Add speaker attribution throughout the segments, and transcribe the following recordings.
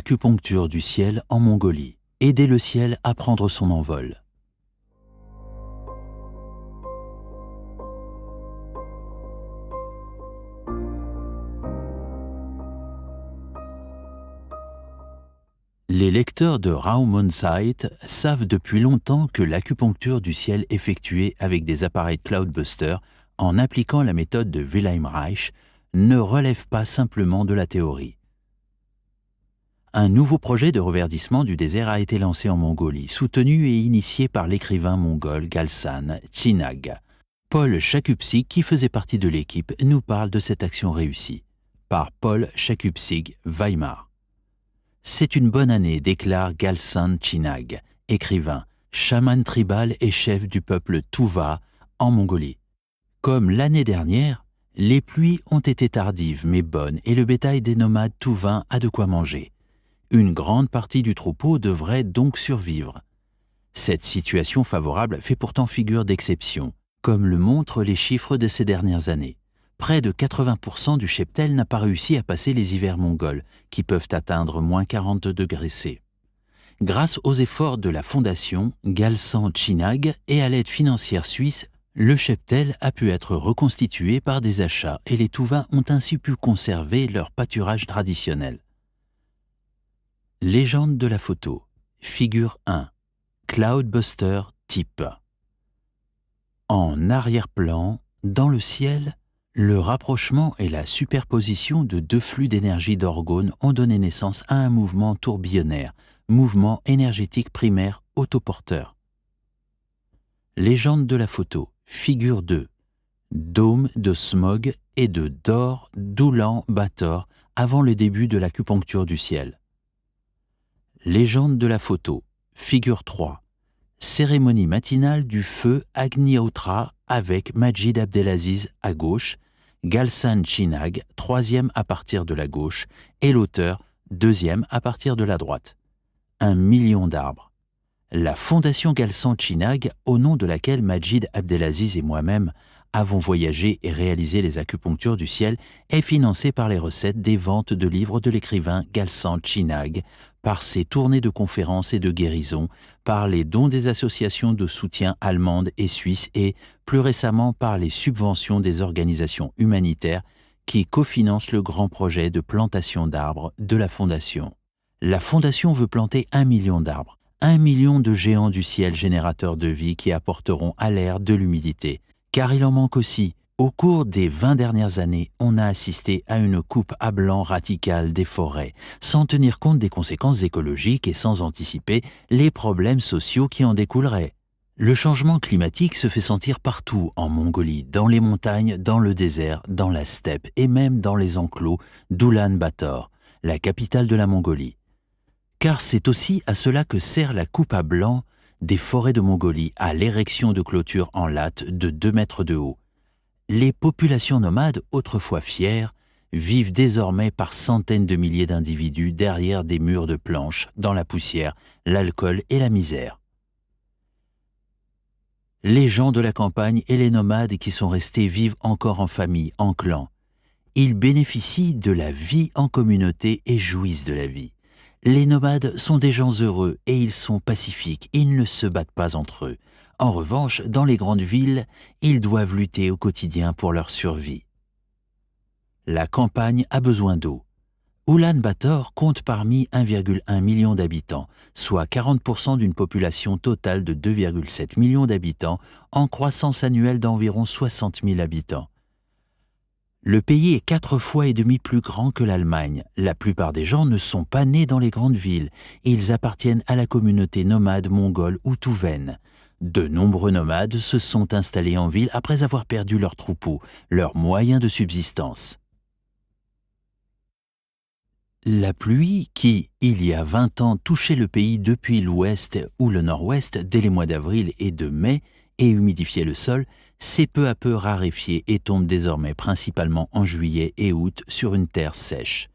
Speaker 1: L'acupuncture du ciel en Mongolie. Aider le ciel à prendre son envol. Les lecteurs de Raumonsite savent depuis longtemps que l'acupuncture du ciel effectuée avec des appareils Cloudbuster en appliquant la méthode de Wilhelm Reich ne relève pas simplement de la théorie. Un nouveau projet de reverdissement du désert a été lancé en Mongolie, soutenu et initié par l'écrivain mongol Galsan Chinag. Paul Shakupsig, qui faisait partie de l'équipe, nous parle de cette action réussie. Par Paul Shakupsig, Weimar. C'est une bonne année, déclare Galsan Chinag, écrivain, chaman tribal et chef du peuple Tuva en Mongolie. Comme l'année dernière, les pluies ont été tardives mais bonnes et le bétail des nomades touvains a de quoi manger. Une grande partie du troupeau devrait donc survivre. Cette situation favorable fait pourtant figure d'exception, comme le montrent les chiffres de ces dernières années. Près de 80% du cheptel n'a pas réussi à passer les hivers mongols, qui peuvent atteindre moins 40 degrés C. Grâce aux efforts de la fondation Galsan Chinag et à l'aide financière suisse, le cheptel a pu être reconstitué par des achats et les Tuvains ont ainsi pu conserver leur pâturage traditionnel. Légende de la photo. Figure 1. Cloudbuster type. En arrière-plan, dans le ciel, le rapprochement et la superposition de deux flux d'énergie d'orgones ont donné naissance à un mouvement tourbillonnaire, mouvement énergétique primaire autoporteur. Légende de la photo. Figure 2. Dôme de Smog et de Dor d'Oulan-Bator avant le début de l'acupuncture du ciel. Légende de la photo. Figure 3. Cérémonie matinale du feu Agnihotra avec Majid Abdelaziz à gauche, Galsan Chinag, troisième à partir de la gauche, et l'auteur, deuxième à partir de la droite. 1 million d'arbres. La fondation Galsan Chinag, au nom de laquelle Majid Abdelaziz et moi-même avons voyagé et réalisé les acupunctures du ciel, est financée par les recettes des ventes de livres de l'écrivain Galsan Chinag, par ses tournées de conférences et de guérison, par les dons des associations de soutien allemandes et suisses et, plus récemment, par les subventions des organisations humanitaires qui cofinancent le grand projet de plantation d'arbres de la Fondation. La Fondation veut planter 1 million d'arbres, 1 million de géants du ciel générateurs de vie qui apporteront à l'air de l'humidité. Car il en manque aussi. Au cours des 20 dernières années, on a assisté à une coupe à blanc radicale des forêts, sans tenir compte des conséquences écologiques et sans anticiper les problèmes sociaux qui en découleraient. Le changement climatique se fait sentir partout en Mongolie, dans les montagnes, dans le désert, dans la steppe et même dans les enclos d'Oulan-Bator, la capitale de la Mongolie. Car c'est aussi à cela que sert la coupe à blanc des forêts de Mongolie à l'érection de clôtures en latte de 2 mètres de haut. Les populations nomades, autrefois fières, vivent désormais par centaines de milliers d'individus derrière des murs de planches, dans la poussière, l'alcool et la misère. Les gens de la campagne et les nomades qui sont restés vivent encore en famille, en clan. Ils bénéficient de la vie en communauté et jouissent de la vie. Les nomades sont des gens heureux et ils sont pacifiques, ils ne se battent pas entre eux. En revanche, dans les grandes villes, ils doivent lutter au quotidien pour leur survie. La campagne a besoin d'eau. Oulan-Bator compte parmi 1,1 million d'habitants, soit 40% d'une population totale de 2,7 millions d'habitants, en croissance annuelle d'environ 60 000 habitants. Le pays est 4,5 fois plus grand que l'Allemagne. La plupart des gens ne sont pas nés dans les grandes villes. Ils appartiennent à la communauté nomade mongole ou touvaine. De nombreux nomades se sont installés en ville après avoir perdu leurs troupeaux, leurs moyens de subsistance. La pluie qui, il y a 20 ans, touchait le pays depuis l'ouest ou le nord-ouest dès les mois d'avril et de mai et humidifiait le sol, s'est peu à peu raréfiée et tombe désormais principalement en juillet et août sur une terre sèche.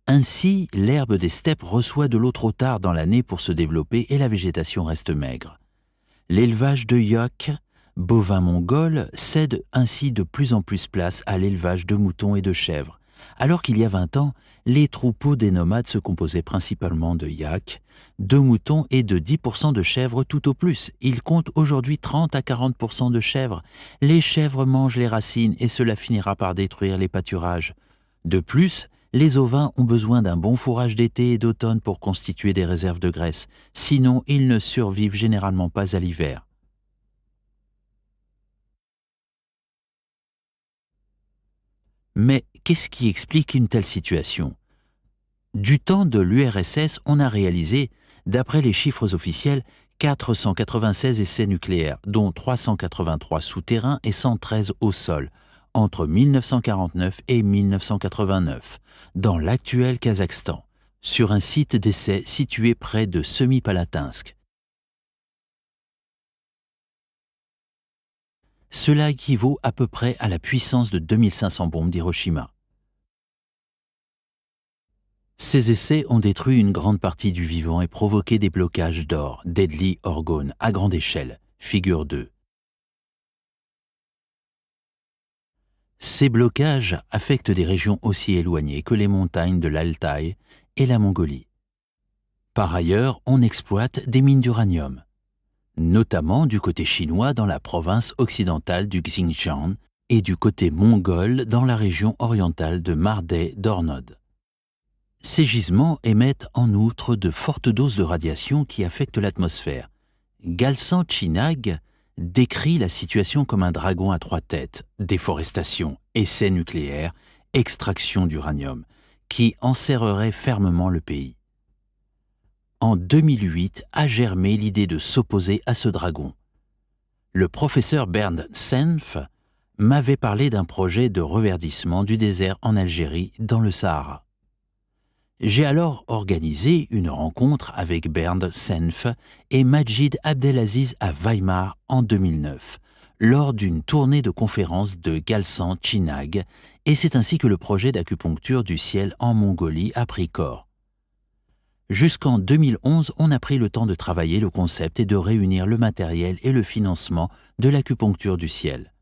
Speaker 1: Ainsi, l'herbe des steppes reçoit de l'eau trop tard dans l'année pour se développer et la végétation reste maigre. L'élevage de yak, bovins mongols, cède ainsi de plus en plus place à l'élevage de moutons et de chèvres. alors qu'il y a 20 ans, les troupeaux des nomades se composaient principalement de yaks, de moutons et de 10% de chèvres tout au plus. Ils comptent aujourd'hui 30 à 40% de chèvres. Les chèvres mangent les racines et cela finira par détruire les pâturages. De plus, les ovins ont besoin d'un bon fourrage d'été et d'automne pour constituer des réserves de graisse, sinon ils ne survivent généralement pas à l'hiver. Mais qu'est-ce qui explique une telle situation? Du temps de l'URSS, on a réalisé, d'après les chiffres officiels, 496 essais nucléaires, dont 383 souterrains et 113 au sol, entre 1949 et 1989, dans l'actuel Kazakhstan, sur un site d'essai situé près de Semipalatinsk. Cela équivaut à peu près à la puissance de 2500 bombes d'Hiroshima. Ces essais ont détruit une grande partie du vivant et provoqué des blocages d'or, deadly orgone, à grande échelle, figure 2. Ces blocages affectent des régions aussi éloignées que les montagnes de l'Altaï et la Mongolie. Par ailleurs, on exploite des mines d'uranium, notamment du côté chinois dans la province occidentale du Xinjiang et du côté mongol dans la région orientale de Mardai-Dornod. Ces gisements émettent en outre de fortes doses de radiation qui affectent l'atmosphère. Galsan Chinag décrit la situation comme un dragon à 3 têtes, déforestation, essais nucléaires, extraction d'uranium, qui enserrerait fermement le pays. En 2008 a germé l'idée de s'opposer à ce dragon. Le professeur Bernd Senf m'avait parlé d'un projet de reverdissement du désert en Algérie dans le Sahara. J'ai alors organisé une rencontre avec Bernd Senf et Majid Abdelaziz à Weimar en 2009, lors d'une tournée de conférences de Galsan Chinag, et c'est ainsi que le projet d'acupuncture du ciel en Mongolie a pris corps. Jusqu'en 2011, on a pris le temps de travailler le concept et de réunir le matériel et le financement de l'acupuncture du ciel.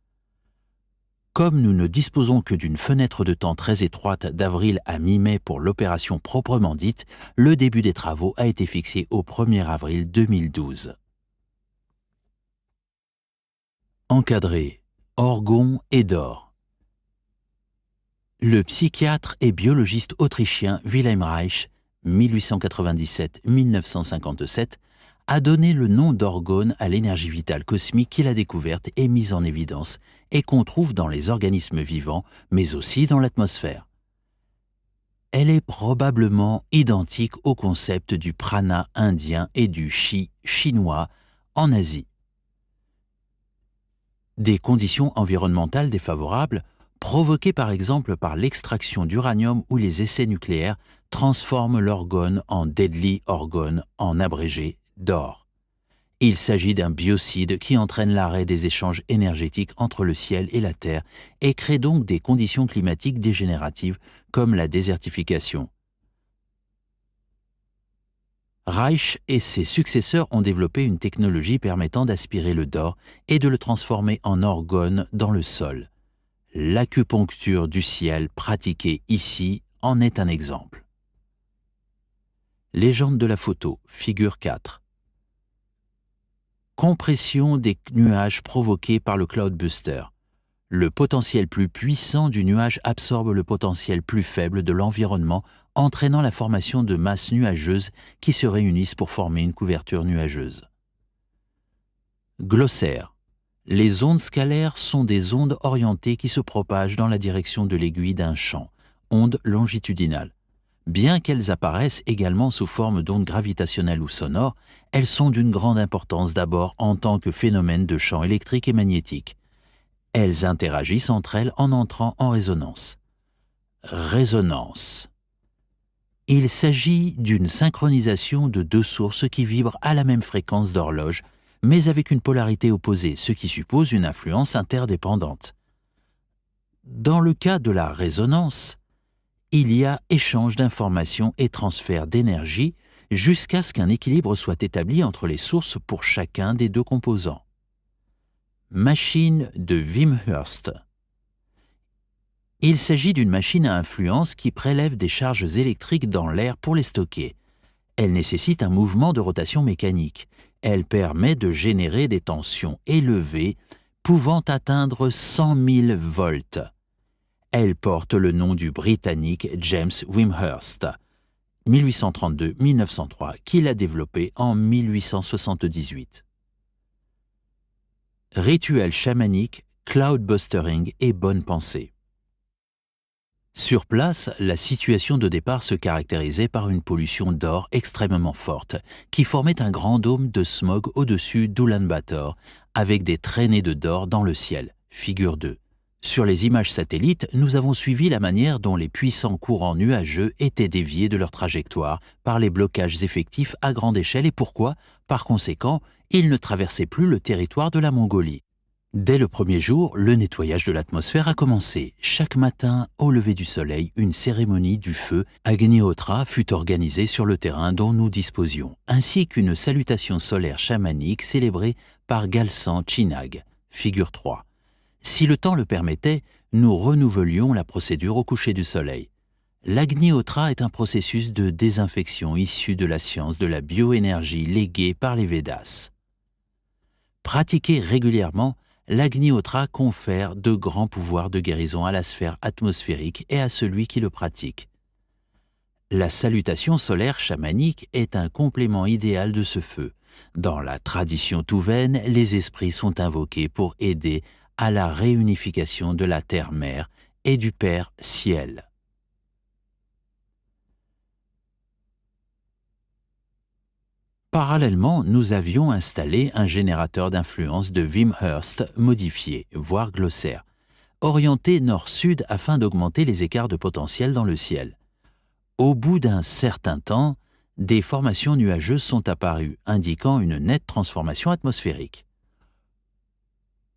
Speaker 1: Comme nous ne disposons que d'une fenêtre de temps très étroite d'avril à mi-mai pour l'opération proprement dite, le début des travaux a été fixé au 1er avril 2012. Encadré, orgon et d'or. Le psychiatre et biologiste autrichien Wilhelm Reich, 1897-1957, a donné le nom d'orgone à l'énergie vitale cosmique qu'il a découverte et mise en évidence et qu'on trouve dans les organismes vivants, mais aussi dans l'atmosphère. Elle est probablement identique au concept du prana indien et du chi chinois en Asie. Des conditions environnementales défavorables, provoquées par exemple par l'extraction d'uranium ou les essais nucléaires, transforment l'orgone en deadly orgone, en abrégé d'or. Il s'agit d'un biocide qui entraîne l'arrêt des échanges énergétiques entre le ciel et la Terre et crée donc des conditions climatiques dégénératives comme la désertification. Reich et ses successeurs ont développé une technologie permettant d'aspirer le d'or et de le transformer en orgone dans le sol. L'acupuncture du ciel pratiquée ici en est un exemple. Légende de la photo, figure 4. Compression des nuages provoquée par le cloudbuster. Le potentiel plus puissant du nuage absorbe le potentiel plus faible de l'environnement, entraînant la formation de masses nuageuses qui se réunissent pour former une couverture nuageuse. Glossaire. Les ondes scalaires sont des ondes orientées qui se propagent dans la direction de l'aiguille d'un champ, ondes longitudinales. Bien qu'elles apparaissent également sous forme d'ondes gravitationnelles ou sonores, elles sont d'une grande importance d'abord en tant que phénomène de champ électrique et magnétique. Elles interagissent entre elles en entrant en résonance. Résonance. Il s'agit d'une synchronisation de deux sources qui vibrent à la même fréquence d'horloge, mais avec une polarité opposée, ce qui suppose une influence interdépendante. Dans le cas de la résonance, il y a échange d'informations et transfert d'énergie jusqu'à ce qu'un équilibre soit établi entre les sources pour chacun des deux composants. Machine de Wimshurst. Il s'agit d'une machine à influence qui prélève des charges électriques dans l'air pour les stocker. Elle nécessite un mouvement de rotation mécanique. Elle permet de générer des tensions élevées pouvant atteindre 100 000 volts. Elle porte le nom du Britannique James Wimshurst, 1832-1903, qui l'a développée en 1878. Rituel chamanique, cloudbustering et bonne pensée. Sur place, la situation de départ se caractérisait par une pollution d'or extrêmement forte, qui formait un grand dôme de smog au-dessus d'Ulaanbaatar, avec des traînées de d'or dans le ciel, figure 2. Sur les images satellites, nous avons suivi la manière dont les puissants courants nuageux étaient déviés de leur trajectoire par les blocages effectifs à grande échelle et pourquoi, par conséquent, ils ne traversaient plus le territoire de la Mongolie. Dès le premier jour, le nettoyage de l'atmosphère a commencé. Chaque matin, au lever du soleil, une cérémonie du feu Agnihotra fut organisée sur le terrain dont nous disposions, ainsi qu'une salutation solaire chamanique célébrée par Galsan Chinag, figure 3. Si le temps le permettait, nous renouvelions la procédure au coucher du soleil. L'Agnihotra est un processus de désinfection issu de la science de la bioénergie léguée par les Védas. Pratiqué régulièrement, l'Agnihotra confère de grands pouvoirs de guérison à la sphère atmosphérique et à celui qui le pratique. La salutation solaire chamanique est un complément idéal de ce feu. Dans la tradition touvaine, les esprits sont invoqués pour aider à la réunification de la terre-mère et du Père Ciel. Parallèlement, nous avions installé un générateur d'influence de Wimshurst modifié, voire glossaire, orienté nord-sud afin d'augmenter les écarts de potentiel dans le ciel. Au bout d'un certain temps, des formations nuageuses sont apparues, indiquant une nette transformation atmosphérique.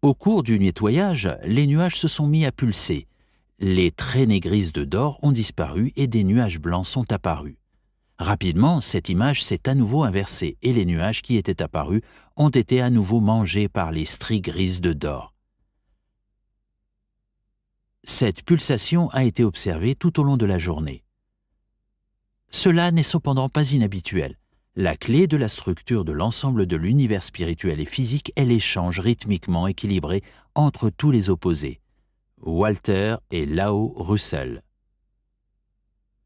Speaker 1: Au cours du nettoyage, les nuages se sont mis à pulser. Les traînées grises de d'or ont disparu et des nuages blancs sont apparus. Rapidement, cette image s'est à nouveau inversée et les nuages qui étaient apparus ont été à nouveau mangés par les stries grises de d'or. Cette pulsation a été observée tout au long de la journée. Cela n'est cependant pas inhabituel. La clé de la structure de l'ensemble de l'univers spirituel et physique est l'échange rythmiquement équilibré entre tous les opposés. Walter et Lao Russell.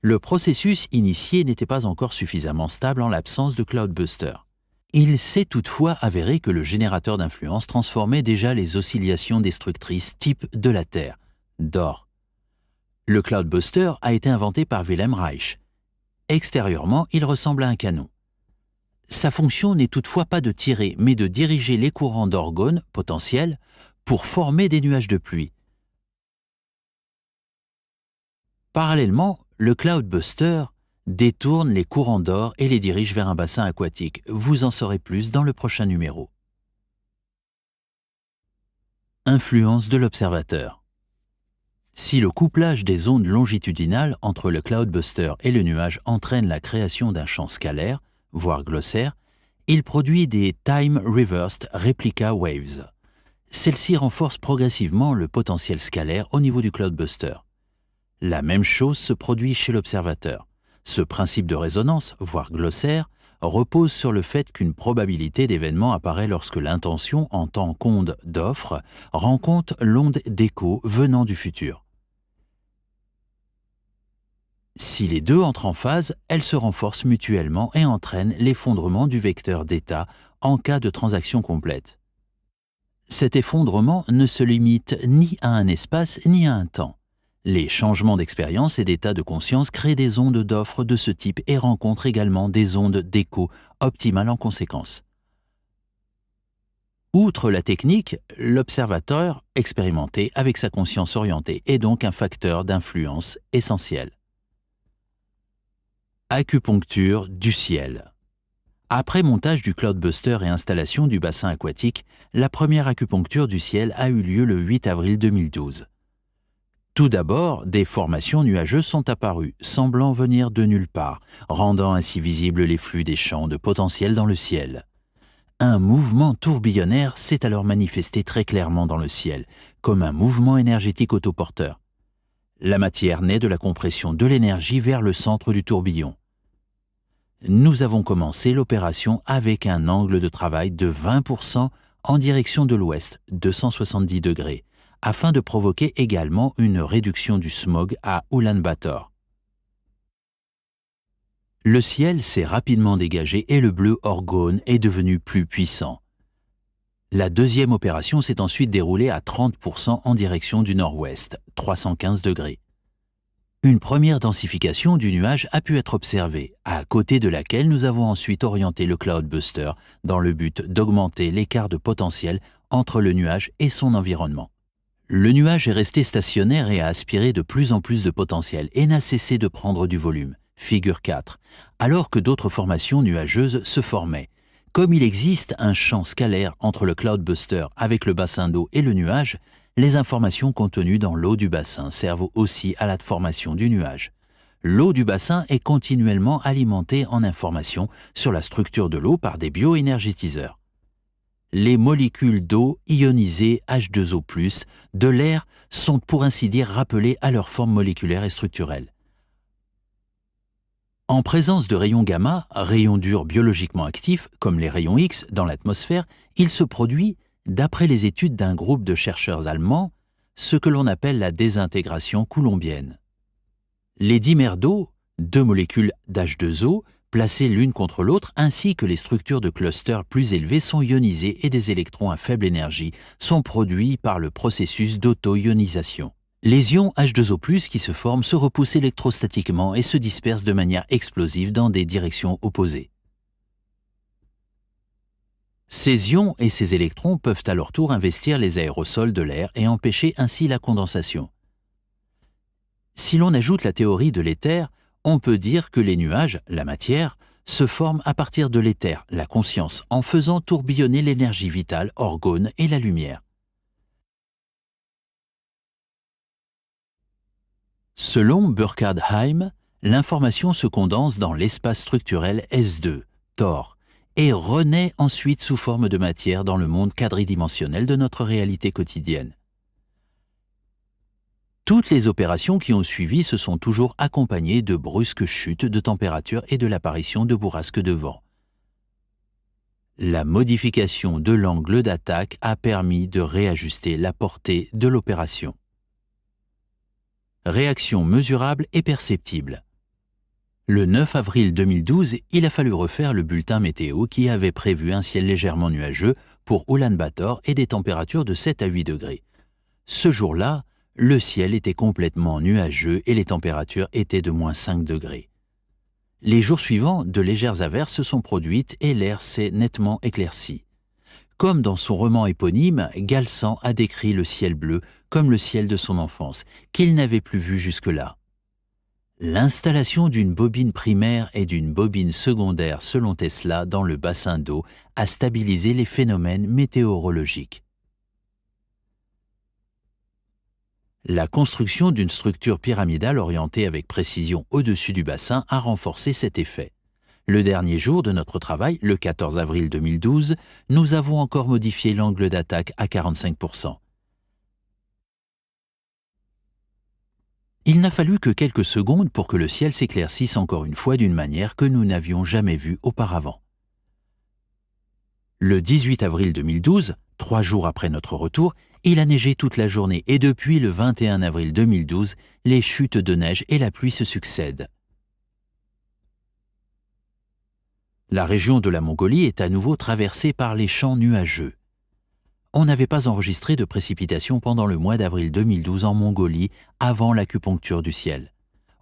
Speaker 1: Le processus initié n'était pas encore suffisamment stable en l'absence de Cloudbuster. Il s'est toutefois avéré que le générateur d'influence transformait déjà les oscillations destructrices type de la Terre, d'or. Le Cloudbuster a été inventé par Wilhelm Reich. Extérieurement, il ressemble à un canon. Sa fonction n'est toutefois pas de tirer, mais de diriger les courants d'orgones potentiels pour former des nuages de pluie. Parallèlement, le Cloudbuster détourne les courants d'or et les dirige vers un bassin aquatique. Vous en saurez plus dans le prochain numéro. Influence de l'observateur. Si le couplage des ondes longitudinales entre le Cloudbuster et le nuage entraîne la création d'un champ scalaire, voire glossaire, il produit des Time Reversed Replica Waves. Celles-ci renforcent progressivement le potentiel scalaire au niveau du Cloudbuster. La même chose se produit chez l'observateur. Ce principe de résonance, voire glossaire, repose sur le fait qu'une probabilité d'événement apparaît lorsque l'intention en tant qu'onde d'offre rencontre l'onde d'écho venant du futur. Si les deux entrent en phase, elles se renforcent mutuellement et entraînent l'effondrement du vecteur d'état en cas de transaction complète. Cet effondrement ne se limite ni à un espace ni à un temps. Les changements d'expérience et d'état de conscience créent des ondes d'offre de ce type et rencontrent également des ondes d'écho optimales en conséquence. Outre la technique, l'observateur expérimenté avec sa conscience orientée est donc un facteur d'influence essentiel. Acupuncture du ciel. Après montage du Cloudbuster et installation du bassin aquatique, la première acupuncture du ciel a eu lieu le 8 avril 2012. Tout d'abord, des formations nuageuses sont apparues, semblant venir de nulle part, rendant ainsi visibles les flux des champs de potentiel dans le ciel. Un mouvement tourbillonnaire s'est alors manifesté très clairement dans le ciel, comme un mouvement énergétique autoporteur. La matière naît de la compression de l'énergie vers le centre du tourbillon. Nous avons commencé l'opération avec un angle de travail de 20% en direction de l'ouest, 270 degrés, afin de provoquer également une réduction du smog à Ulaanbaatar. Le ciel s'est rapidement dégagé et le bleu orgone est devenu plus puissant. La deuxième opération s'est ensuite déroulée à 30% en direction du nord-ouest, 315 degrés. Une première densification du nuage a pu être observée, à côté de laquelle nous avons ensuite orienté le Cloudbuster dans le but d'augmenter l'écart de potentiel entre le nuage et son environnement. Le nuage est resté stationnaire et a aspiré de plus en plus de potentiel et n'a cessé de prendre du volume, figure 4, alors que d'autres formations nuageuses se formaient. Comme il existe un champ scalaire entre le Cloudbuster avec le bassin d'eau et le nuage, les informations contenues dans l'eau du bassin servent aussi à la formation du nuage. L'eau du bassin est continuellement alimentée en informations sur la structure de l'eau par des bioénergétiseurs. Les molécules d'eau ionisées H2O+, de l'air sont pour ainsi dire rappelées à leur forme moléculaire et structurelle. En présence de rayons gamma, rayons durs biologiquement actifs, comme les rayons X dans l'atmosphère, il se produit, d'après les études d'un groupe de chercheurs allemands, ce que l'on appelle la désintégration coulombienne. Les dimères d'eau, deux molécules d'H2O, placées l'une contre l'autre, ainsi que les structures de clusters plus élevés sont ionisées et des électrons à faible énergie sont produits par le processus d'auto-ionisation. Les ions H2O+, qui se forment se repoussent électrostatiquement et se dispersent de manière explosive dans des directions opposées. Ces ions et ces électrons peuvent à leur tour investir les aérosols de l'air et empêcher ainsi la condensation. Si l'on ajoute la théorie de l'éther, on peut dire que les nuages, la matière, se forment à partir de l'éther, la conscience, en faisant tourbillonner l'énergie vitale, orgone et la lumière. Selon Burkhardt-Heim, l'information se condense dans l'espace structurel S2, Thor, et renaît ensuite sous forme de matière dans le monde quadridimensionnel de notre réalité quotidienne. Toutes les opérations qui ont suivi se sont toujours accompagnées de brusques chutes de température et de l'apparition de bourrasques de vent. La modification de l'angle d'attaque a permis de réajuster la portée de l'opération. Réaction mesurable et perceptible. Le 9 avril 2012, il a fallu refaire le bulletin météo qui avait prévu un ciel légèrement nuageux pour Ulaanbaatar et des températures de 7 à 8 degrés. Ce jour-là, le ciel était complètement nuageux et les températures étaient de moins 5 degrés. Les jours suivants, de légères averses se sont produites et l'air s'est nettement éclairci. Comme dans son roman éponyme, Galsan a décrit le ciel bleu comme le ciel de son enfance, qu'il n'avait plus vu jusque-là. L'installation d'une bobine primaire et d'une bobine secondaire selon Tesla dans le bassin d'eau a stabilisé les phénomènes météorologiques. La construction d'une structure pyramidale orientée avec précision au-dessus du bassin a renforcé cet effet. Le dernier jour de notre travail, le 14 avril 2012, nous avons encore modifié l'angle d'attaque à 45%. Il n'a fallu que quelques secondes pour que le ciel s'éclaircisse encore une fois d'une manière que nous n'avions jamais vue auparavant. Le 18 avril 2012, 3 jours après notre retour, il a neigé toute la journée et depuis le 21 avril 2012, les chutes de neige et la pluie se succèdent. La région de la Mongolie est à nouveau traversée par les champs nuageux. On n'avait pas enregistré de précipitations pendant le mois d'avril 2012 en Mongolie avant l'acupuncture du ciel.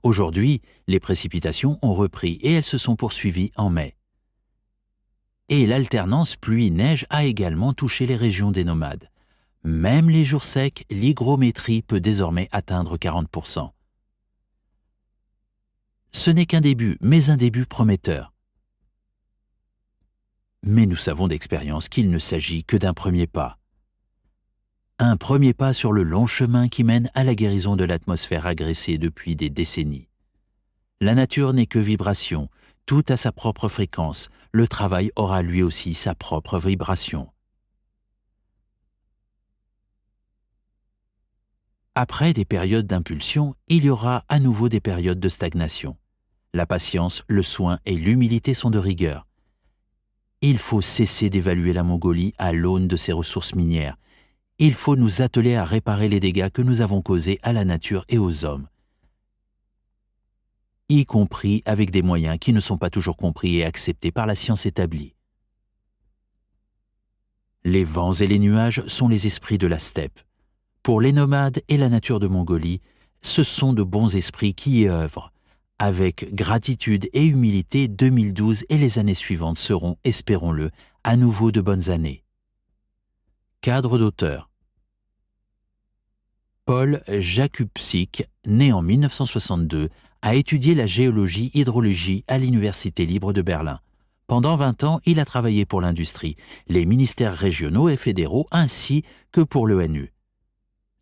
Speaker 1: Aujourd'hui, les précipitations ont repris et elles se sont poursuivies en mai. Et l'alternance pluie-neige a également touché les régions des nomades. Même les jours secs, l'hygrométrie peut désormais atteindre 40%. Ce n'est qu'un début, mais un début prometteur. Mais nous savons d'expérience qu'il ne s'agit que d'un premier pas. Un premier pas sur le long chemin qui mène à la guérison de l'atmosphère agressée depuis des décennies. La nature n'est que vibration, tout a sa propre fréquence, le travail aura lui aussi sa propre vibration. Après des périodes d'impulsion, il y aura à nouveau des périodes de stagnation. La patience, le soin et l'humilité sont de rigueur. Il faut cesser d'évaluer la Mongolie à l'aune de ses ressources minières. Il faut nous atteler à réparer les dégâts que nous avons causés à la nature et aux hommes, y compris avec des moyens qui ne sont pas toujours compris et acceptés par la science établie. Les vents et les nuages sont les esprits de la steppe. Pour les nomades et la nature de Mongolie, ce sont de bons esprits qui y œuvrent. Avec gratitude et humilité, 2012 et les années suivantes seront, espérons-le, à nouveau de bonnes années. Cadre d'auteur. Paul Jakubczyk, né en 1962, a étudié la géologie-hydrologie à l'Université libre de Berlin. Pendant 20 ans, il a travaillé pour l'industrie, les ministères régionaux et fédéraux ainsi que pour l'ONU.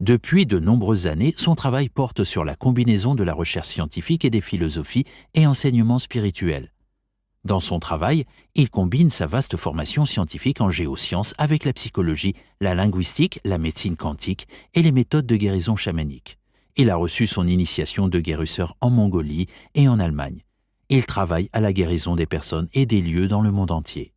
Speaker 1: Depuis de nombreuses années, son travail porte sur la combinaison de la recherche scientifique et des philosophies et enseignements spirituels. Dans son travail, il combine sa vaste formation scientifique en géosciences avec la psychologie, la linguistique, la médecine quantique et les méthodes de guérison chamanique. Il a reçu son initiation de guérisseur en Mongolie et en Allemagne. Il travaille à la guérison des personnes et des lieux dans le monde entier.